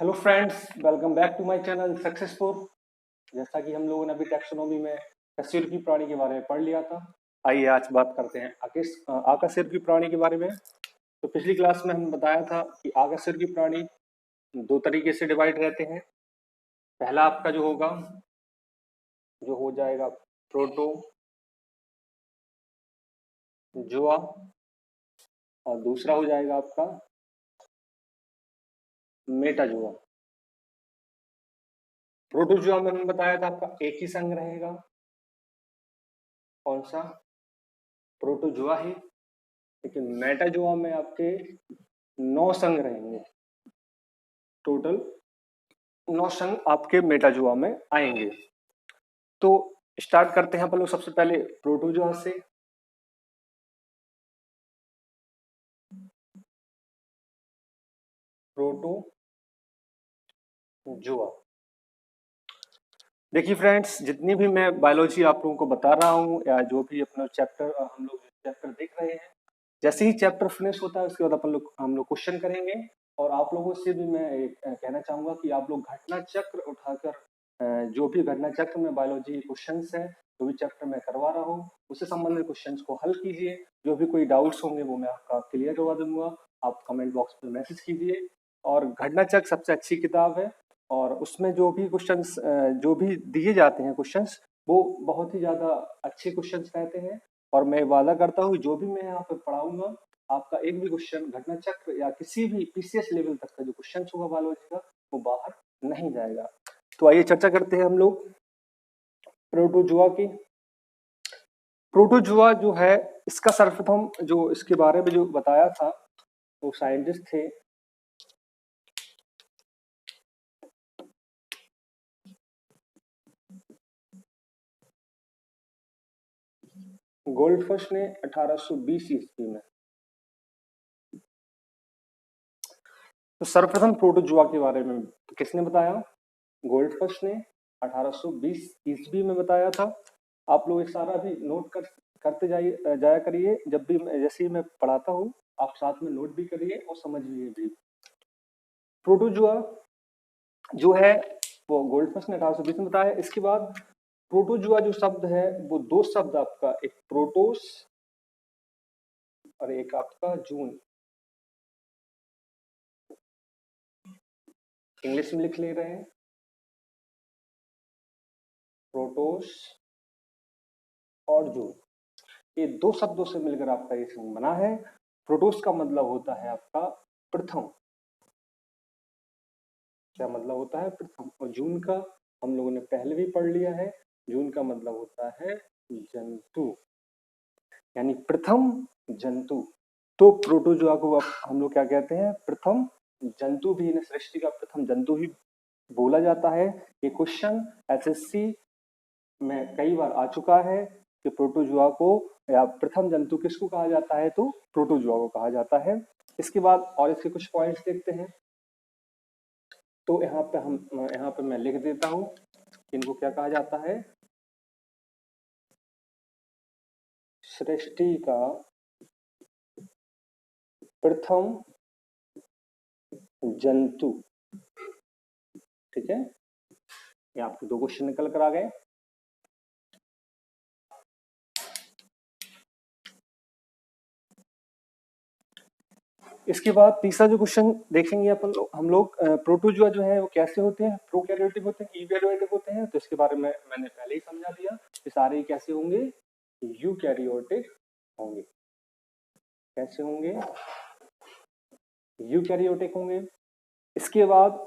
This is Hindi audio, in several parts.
Hello friends, welcome back to my channel successful. जैसा कि हम लोगों ने अभी टैक्सोनॉमी में कशेरुकी प्राणी के बारे में पढ़ लिया था, आइए आज बात करते हैं आकशेरुकी प्राणी के बारे में। तो पिछली क्लास में हमने बताया था कि आकशेरुकी प्राणी दो तरीके से डिवाइड रहते हैं। पहला आपका जो होगा जो हो जाएगा प्रोटोजोआ और दूसरा हो जाएगा आपका मेटाजोआ। प्रोटोजोआ में हमने बताया था आपका एक ही संघ रहेगा, कौन सा? प्रोटोजोआ ही। लेकिन मेटाजोआ में आपके 9 संघ रहेंगे, टोटल 9 संघ आपके मेटाजोआ में आएंगे। तो स्टार्ट करते हैं अपन लोग सबसे पहले प्रोटोजोआ से। प्रोटोजोआ, देखिए फ्रेंड्स, जितनी भी मैं बायोलॉजी आप लोगों को बता रहा हूँ या जो भी अपना चैप्टर हम लोग चैप्टर देख रहे हैं, जैसे ही चैप्टर फिनिश होता है उसके बाद हम लोग क्वेश्चन करेंगे। और आप लोगों से भी मैं एक कहना चाहूंगा कि आप लोग घटना चक्र उठाकर जो भी घटना चक्र में बायोलॉजी क्वेश्चंस है, जो भी चैप्टर मैं करवा रहा हूँ उससे संबंधित क्वेश्चंस को हल कीजिए। जो भी कोई डाउट्स होंगे वो मैं आपका क्लियर करवा दूंगा। आप कमेंट बॉक्स में मैसेज कीजिए। और घटना चक्र सबसे अच्छी किताब है और उसमें जो भी क्वेश्चंस जो भी दिए जाते हैं क्वेश्चंस, वो बहुत ही ज्यादा अच्छे क्वेश्चंस रहते हैं। और मैं वादा करता हूँ जो भी मैं यहाँ पे पढ़ाऊंगा, आपका एक भी क्वेश्चन घटना चक्र या किसी भी पीसीएस लेवल तक का जो क्वेश्चन होगा बायोलॉजी का, वो बाहर नहीं जाएगा। तो आइए चर्चा करते हैं हम लोग प्रोटोजोआ की। प्रोटोजोआ जो है, इसका सर्वप्रथम जो इसके बारे में जो बताया था वो साइंटिस्ट थे गोल्डफिश ने 1820 ईस्वी में। तो सर्वप्रथम प्रोटोजोआ के बारे में किसने बताया? गोल्डफिश ने 1820 ईस्वी में बताया था। आप लोग ये सारा भी नोट करते जाया करिए। जब भी जैसे ही मैं पढ़ाता हूँ आप साथ में नोट भी करिए और समझिए भी। प्रोटोजोआ जो है वो गोल्डफिश ने 1820 में बताया। इसके बाद प्रोटोजोआ जो शब्द है वो दो शब्द आपका, एक प्रोटोस और एक आपका जून। इंग्लिश में लिख ले रहे हैं, प्रोटोस और जून। ये दो शब्दों से मिलकर आपका ये संघ बना है। प्रोटोस का मतलब होता है आपका प्रथम। क्या मतलब होता है? प्रथम। और जून का हम लोगों ने पहले भी पढ़ लिया है, जून का मतलब होता है जंतु, यानी प्रथम जंतु। तो प्रोटोजोआ को अब हम लोग क्या कहते हैं? प्रथम जंतु भी, इन्हें सृष्टि का प्रथम जंतु ही बोला जाता है। ये क्वेश्चन एसएससी में कई बार आ चुका है कि प्रोटोजोआ को या प्रथम जंतु किसको कहा जाता है? तो प्रोटोजोआ को कहा जाता है। इसके बाद और इसके कुछ पॉइंट्स देखते हैं। तो यहाँ पे मैं लिख देता हूं इनको क्या कहा जाता है? सृष्टि का प्रथम जंतु। ठीक है, ये आपके दो क्वेश्चन निकल कर आ गए। इसके बाद तीसरा जो क्वेश्चन देखेंगे हम लोग प्रोटोजोआ जो है वो कैसे होते हैं? प्रोकैरियोटिक होते हैं, यूकैरियोटिक होते हैं? तो इसके बारे में मैंने पहले ही समझा दिया कि सारे कैसे होंगे? यूकैरियोटिक होंगे। कैसे होंगे? यूकैरियोटिक होंगे। इसके बाद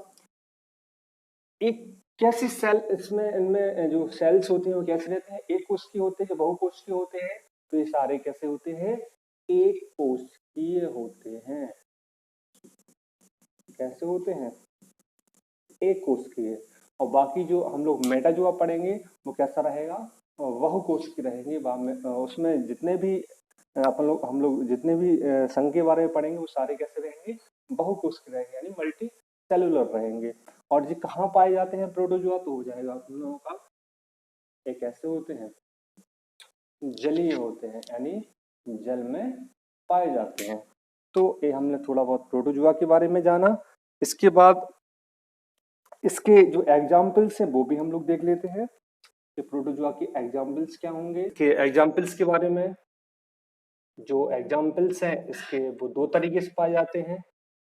एक कैसी सेल, इसमें इनमें जो सेल्स होते हैं वो कैसे रहते हैं? एक कोशिकीय होते हैं, बहुकोशिकीय होते हैं? तो ये सारे कैसे होते हैं? एक कोशिकीय होते हैं। कैसे होते हैं? एक कोशिकीय। और बाकी जो हम लोग मेटाजोआ पढ़ेंगे वो कैसा रहेगा? वह कोशिकीय रहेंगे। उसमें जितने भी हम लोग जितने भी संघ के बारे में पढ़ेंगे वो सारे कैसे रहेंगे? बहुकोशिकीय रहेंगे, यानी मल्टी सेलुलर रहेंगे। और ये कहाँ पाए जाते हैं प्रोटोजोआ? तो हो जाएगा आप लोगों का, ये कैसे होते हैं? जलीय होते हैं, यानी जल में पाए जाते हैं। तो ये हमने थोड़ा बहुत प्रोटोजोआ के बारे में जाना। इसके बाद इसके जो एग्जाम्पल्स हैं वो भी हम लोग देख लेते हैं कि प्रोटोजोआ के एग्जाम्पल्स क्या होंगे। के एग्जाम्पल्स के बारे में, जो एग्जाम्पल्स हैं इसके वो दो तरीके से पाए जाते हैं।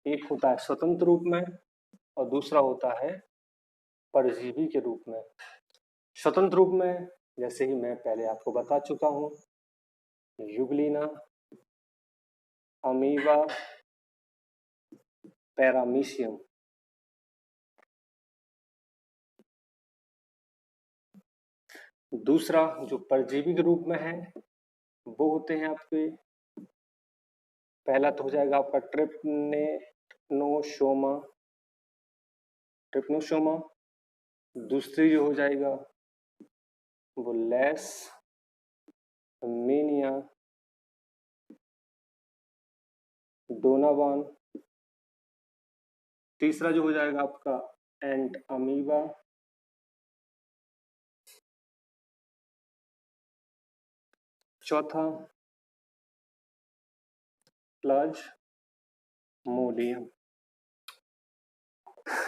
एक होता है स्वतंत्र रूप में और दूसरा होता है परजीवी के रूप में। स्वतंत्र रूप में जैसे ही मैं पहले आपको बता चुका हूं, यूग्लिना, अमीबा, पैरामीशियम। दूसरा जो परजीवी के रूप में है वो होते हैं आपके, पहला तो हो जाएगा आपका ट्रिप्नोसोमा, ट्रिप्नोसोमा। दूसरी जो हो जाएगा वो लेशमीनिया डोनावान। तीसरा जो हो जाएगा आपका एंट अमीबा। चौथा प्लाज्मोडियम।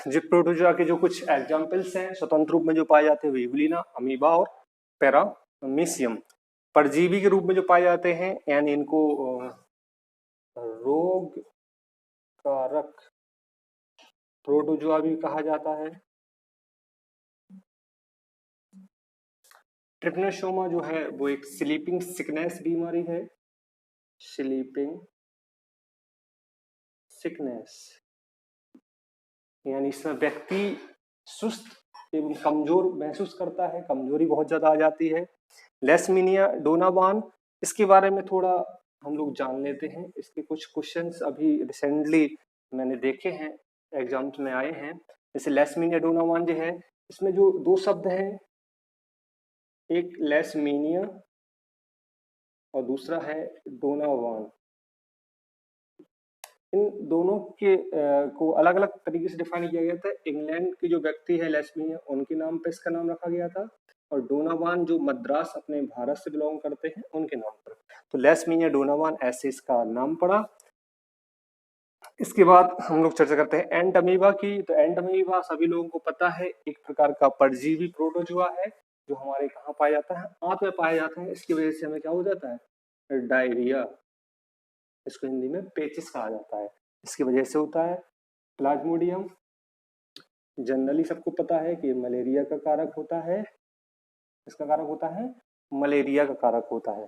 जो प्रोटोजोआ के जो कुछ एग्जाम्पल्स हैं स्वतंत्र रूप में जो पाए जाते हैं, यूग्लिना, अमीबा और पैरामीशियम। परजीवी के रूप में जो पाए जाते हैं यानी इनको रोग कारक प्रोटोजोआ भी कहा जाता है। ट्रिप्नोसोमा जो है वो एक स्लीपिंग सिकनेस बीमारी है, स्लीपिंग सिकनेस, यानी इसमें व्यक्ति सुस्त एवं कमजोर महसूस करता है, कमजोरी बहुत ज्यादा आ जाती है। लेशमीनिया डोनावान, इसके बारे में थोड़ा हम लोग जान लेते हैं। इसके कुछ क्वेश्चंस अभी रिसेंटली मैंने देखे हैं, एग्जाम्स में आए हैं। जैसे लेशमीनिया डोनावान जो है, इसमें जो दो शब्द हैं, एक लेशमीनिया और दूसरा है डोनावान। इन दोनों के को अलग अलग तरीके से डिफाइन किया गया था। इंग्लैंड के जो व्यक्ति है लेशमीनिया, उनके नाम पे इसका नाम रखा गया था, और डोनावान जो मद्रास अपने भारत से बिलोंग करते हैं उनके नाम पर। तो लेशमीनिया डोनावान ऐसे इसका नाम पड़ा। इसके बाद हम लोग चर्चा करते हैं एंट अमीबा की। तो एंट अमीबा सभी लोगों को पता है, एक प्रकार का परजीवी प्रोटोजोआ है जो हमारे कहाँ पाया जाता है, आंत में पाया जाता है। इसकी वजह से हमें क्या हो जाता है, डायरिया। इसको हिंदी में पेचिस कहा जाता है, इसकी वजह से होता है। प्लाज्मोडियम जनरली सबको पता है कि मलेरिया का कारक होता है, इसका कारक होता है, मलेरिया का कारक होता है।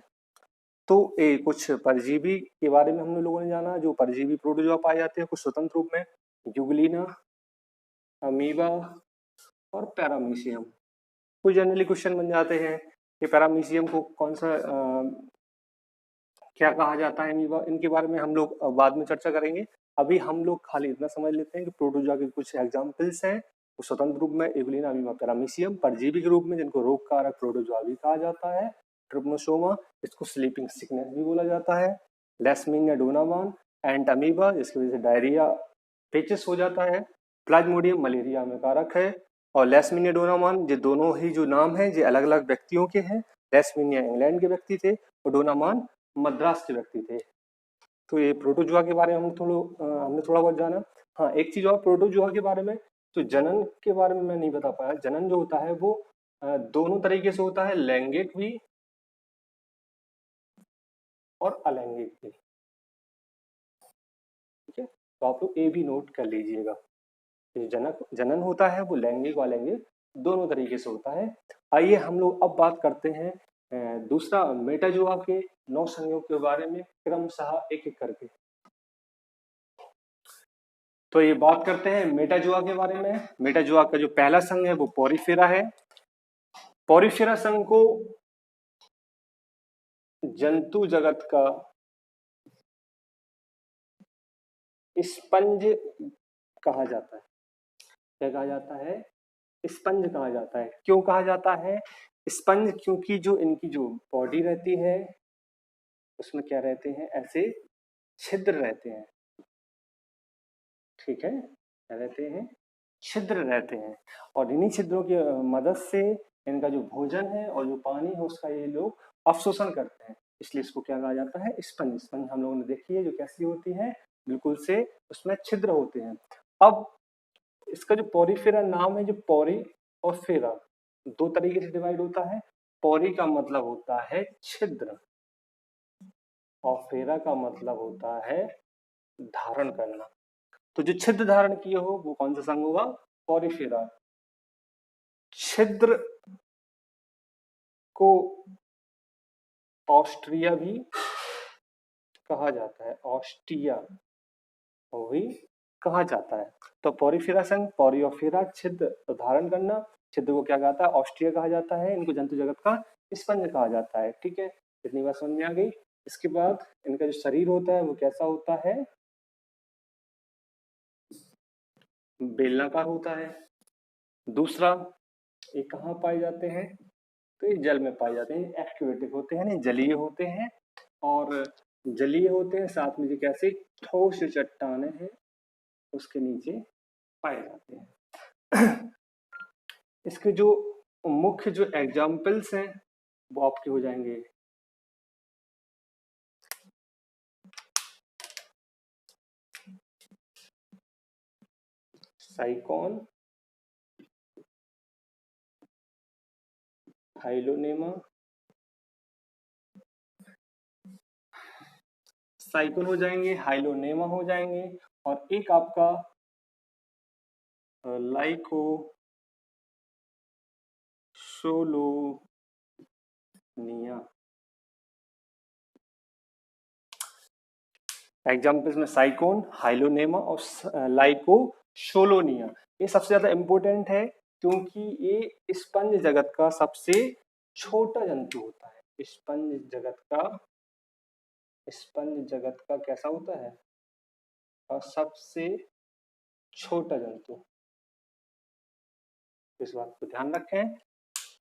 तो कुछ परजीवी के बारे में हम लोगों ने जाना, जो परजीवी प्रोटोजोआ पाए जाते हैं कुछ स्वतंत्र रूप में, यूग्लिना, अमीबा और पैरामीशियम। कुछ जनरली क्वेश्चन बन जाते हैं कि पैरामीशियम को कौन सा क्या कहा जाता है, अमीबा, इनके बारे में हम लोग बाद में चर्चा करेंगे। अभी हम लोग खाली इतना समझ लेते हैं कि प्रोटोजोआ के कुछ एग्जाम्पल्स हैं, वो स्वतंत्र रूप में यूग्लिना, अमीबा, पैरामीशियम। परजीवी के रूप में जिनको रोग कारक प्रोटोजोआ भी कहा जाता है, ट्रिप्नोसोमा, इसको स्लीपिंग सिकनेस भी बोला जाता है, लेशमीनिया डोनावान, एंट अमीबा, जिसकी वजह से डायरिया पेचिस हो जाता है, प्लाज्मोडियम मलेरिया में कारक है, और लेशमीनिया डोनावान, ये दोनों ही जो नाम है ये अलग अलग व्यक्तियों के हैं। लेशमीनिया इंग्लैंड के व्यक्ति थे और डोनावान मद्रास के व्यक्ति थे। तो ये प्रोटोजोआ के बारे में हमने थोड़ा बहुत जाना। हाँ, एक चीज और प्रोटोजोआ के बारे में, तो जनन के बारे में मैं नहीं बता पाया। जनन जो होता है वो दोनों तरीके से होता है, लैंगिक भी और अलैंगिक भी। ठीक है, तो आप लोग ये भी नोट कर लीजिएगा। जनन होता है वो लैंगिक और अलैंगिक दोनों तरीके से होता है। आइए हम लोग अब बात करते हैं दूसरा मेटाजोआ के 9 संघों के बारे में, क्रमशः एक एक करके। तो ये बात करते हैं मेटाजोआ के बारे में। मेटाजोआ का जो पहला संघ है वो पोरिफेरा है। पोरिफेरा संघ को जंतु जगत का स्पंज कहा जाता है। क्या कहा जाता है, स्पंज कहा जाता है। क्यों कहा जाता है स्पंज, क्योंकि जो इनकी जो बॉडी रहती है उसमें क्या रहते हैं, ऐसे छिद्र रहते हैं। ठीक है, क्या रहते हैं, छिद्र रहते हैं, और इन्हीं छिद्रों की मदद से इनका जो भोजन है और जो पानी है उसका ये लोग अवशोषण करते हैं। इसलिए इसको क्या कहा जाता है, स्पंज। स्पंज हम लोगों ने देखी है जो कैसी होती है, बिल्कुल से उसमें छिद्र होते हैं। अब इसका जो पोरिफेरा नाम है, जो पोरी और फेरा दो तरीके से डिवाइड होता है। पोरी का मतलब होता है छिद्र और फेरा का मतलब होता है धारण करना। तो जो छिद्र धारण किए हो वो कौन सा संघ होगा? पोरिफेरा। छिद्र को ऑस्ट्रिया भी कहा जाता है, ऑस्ट्रिया भी कहा जाता है। तो पोरिफेरा संघ, पोरियोफेरा छिद्र धारण करना, छिद्र को क्या कहता है? ऑस्ट्रिया कहा जाता है। इनको जंतु जगत का स्पंज कहा जाता है। ठीक है, इतनी बात समझ में आ गई। इसके बाद इनका जो शरीर होता है वो कैसा होता है? बेलनाकार होता है। दूसरा, ये कहाँ पाए जाते हैं? तो ये जल में पाए जाते हैं। एक्टिवेटिक होते हैं, नहीं जलीय होते हैं। और जलीय होते हैं, साथ में जो कैसे ठोस चट्टाने हैं उसके नीचे पाए जाते हैं। इसके जो मुख्य जो एग्जाम्पल्स हैं वो आपके हो जाएंगे साइकोन, हाइलोनेमा, साइकोन हो जाएंगे, हाइलोनेमा हो जाएंगे, और एक आपका लाइको सोलोनिया। एग्जाम्पल्स में साइकोन, हाइलोनेमा और लाइको सोलोनिया। ये सबसे ज्यादा इंपॉर्टेंट है क्योंकि ये स्पंज जगत का सबसे छोटा जंतु होता है। स्पंज जगत का कैसा होता है? और सबसे छोटा जंतु। इस बात को ध्यान रखें।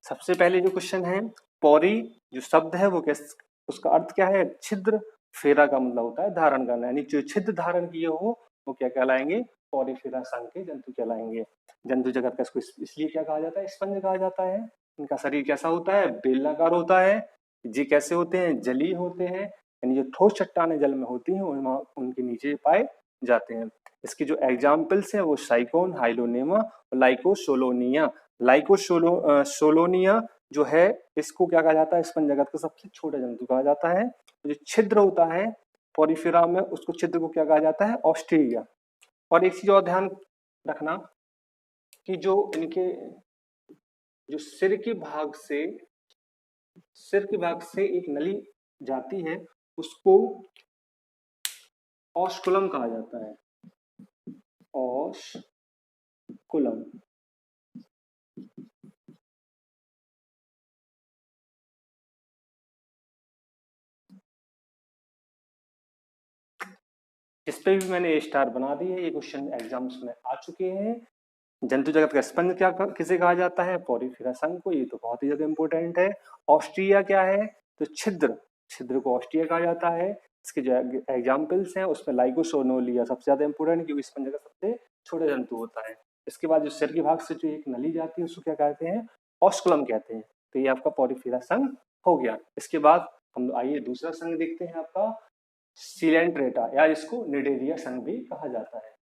सबसे पहले जो क्वेश्चन है, पोरी जो शब्द है वो कैसे, उसका अर्थ क्या है? छिद्र। फेरा का मतलब होता है धारण करना, यानी जो छिद्र धारण किए हो वो क्या कहलाएंगे? पोरिफेरा संघ के जंतु कहलाएंगे। जंतु जगत का इसको इसलिए क्या कहा जाता है? स्पंज कहा जाता है। इनका शरीर कैसा होता है? बेलनाकार होता है। ये कैसे होते हैं? जलीय होते हैं, यानी जो ठोस चट्टानें जल में होती हैं उनके नीचे पाए जाते हैं। इसके जो एग्जाम्पल्स हैं वो साइकोन, हाइलोनेमा और लाइकोसोलोनिया। सोलोनिया जो है इसको क्या कहा जाता है? स्पंज जगत का सबसे छोटा जंतु कहा जाता है। जो छिद्र होता है पोरिफेरा में, उसको छिद्र को क्या कहा जाता है? ऑस्ट्रिया। और एक चीज और ध्यान रखना कि जो इनके जो सिर के भाग से एक नली जाती है उसको ऑस्कुलम कहा जाता है। ऑस्कुलम। इस पे भी मैंने स्टार बना दी है। ये क्वेश्चन एग्जाम्स में आ चुके हैं। जंतु जगत का स्पंज क्या किसे कहा जाता है? पोरिफेरा संघ को। ये तो बहुत ही ज्यादा इंपॉर्टेंट है। ऑस्ट्रिया क्या है? तो छिद्र को ऑस्ट्रिया कहा जाता है। इसके जो एग्जाम्पल्स हैं उसमें लाइकोसोनोलिया सबसे ज्यादा इंपॉर्टेंट, क्योंकि स्पंज का सबसे छोटा जंतु होता है। इसके बाद जो सिर के भाग से जो एक नली जाती है उसको क्या कहते हैं? ऑस्कुलम कहते हैं। तो ये आपका पोरिफेरा संघ हो गया। इसके बाद हम आइए दूसरा संघ देखते हैं, आपका सिलेंट्रेटा, या इसको निडेरिया संघ भी कहा जाता है।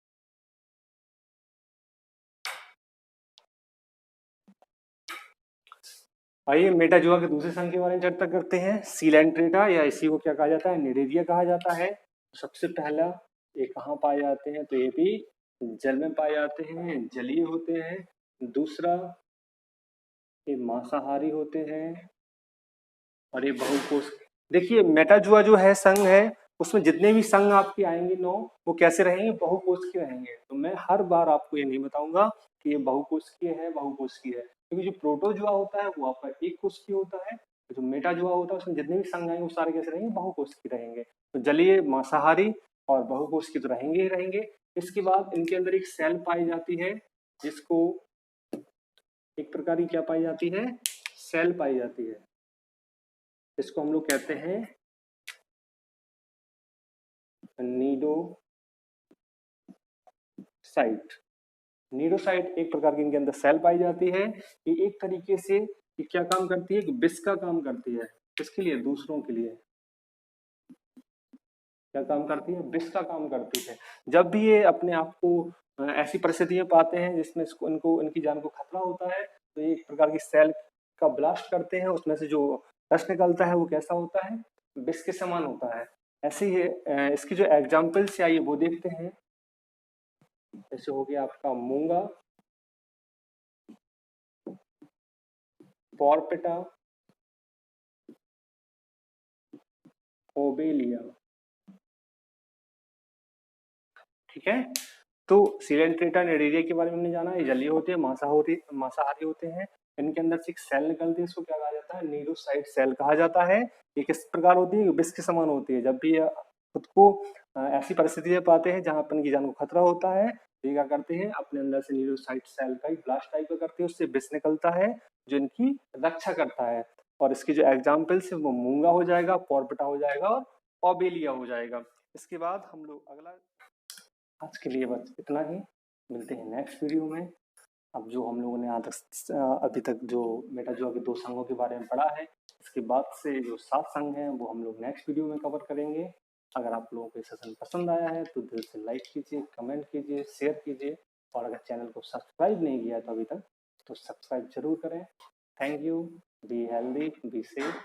आइए मेटाजोआ के दूसरे संघ के बारे में चर्चा करते हैं। सिलेंट्रेटा, या इसी को क्या कहा जाता है? निडेरिया कहा जाता है। सबसे पहला ये कहाँ पाए जाते हैं? तो ये भी जल में पाए जाते हैं, जलीय होते हैं। दूसरा, ये मांसाहारी होते हैं और ये बहुकोष। देखिए मेटाजोआ जो है संघ है, उसमें जितने भी संघ आपके आएंगे वो कैसे रहेंगे? बहुकोषीय रहेंगे। तो मैं हर बार आपको ये नहीं बताऊंगा कि ये बहुकोषीय है, बहुकोषीय है, क्योंकि जो प्रोटोजोआ होता है वो आपका एक कोषीय होता है। जो मेटाजोआ होता है उसमें जितने भी संघ आएंगे वो सारे कैसे रहेंगे? बहुकोषीय रहेंगे। तो जलीय, मांसाहारी और बहुकोषीय तो रहेंगे ही रहेंगे। इसके बाद इनके अंदर एक सेल पाई जाती है, जिसको एक प्रकार की क्या पाई जाती है? सेल पाई जाती है। इसको हम लोग कहते हैं नीडोसाइट। नीडोसाइट एक प्रकार की इनके अंदर सेल पाई जाती है। ये एक तरीके से ये क्या काम करती है? कि विष का काम करती है। किसके लिए? दूसरों के लिए। क्या काम करती है? विष का काम करती है। जब भी ये अपने आप को ऐसी परिस्थितियां पाते हैं जिसमें इनको इनकी जान को खतरा होता है, तो ये एक प्रकार की सेल का ब्लास्ट करते हैं, उसमें से जो रस निकलता है वो कैसा होता है, विष के समान होता है। ऐसे ही इसकी जो एग्जाम्पल्स आइए वो देखते हैं। जैसे हो गया आपका मूंगा, पॉरपिटा, ओबेलिया। ठीक है, तो सीलेंट्रेटा निडीरिया के बारे में हमने जाना, ये जलीय होते हैं, मांसाहारी होते हैं। इनके अंदर से एक सेल निकलती है, इसको क्या कहा जाता है, नीरोसाइट सेल कहा जाता है। ये किस प्रकार होती है, विष के समान होती है। जब भी खुद को ऐसी परिस्थिति में पाते हैं जहां अपन की जान को खतरा होता है, तो ये क्या करते हैं, अपने अंदर से नीरोसाइट सेल का एक ब्लास्ट टाइप का करते हैं, उससे विष निकलता है जो इनकी रक्षा करता है। और इसकी जो एग्जाम्पल्स है वो मूंगा हो जाएगा, पॉरपिटा हो जाएगा और ओबेलिया हो जाएगा। इसके बाद हम लोग अगला, आज के लिए बस इतना ही, मिलते हैं नेक्स्ट वीडियो में। अब जो हम लोगों ने यहाँ तक अभी तक जो मेटाजोआ के 2 संघों के बारे में पढ़ा है, इसके बाद से जो 7 संघ हैं वो हम लोग नेक्स्ट वीडियो में कवर करेंगे। अगर आप लोगों को ये सेशन पसंद आया है तो दिल से लाइक कीजिए, कमेंट कीजिए, शेयर कीजिए, और अगर चैनल को सब्सक्राइब नहीं किया तो अभी तक, तो सब्सक्राइब जरूर करें। Thank you, be healthy, be safe.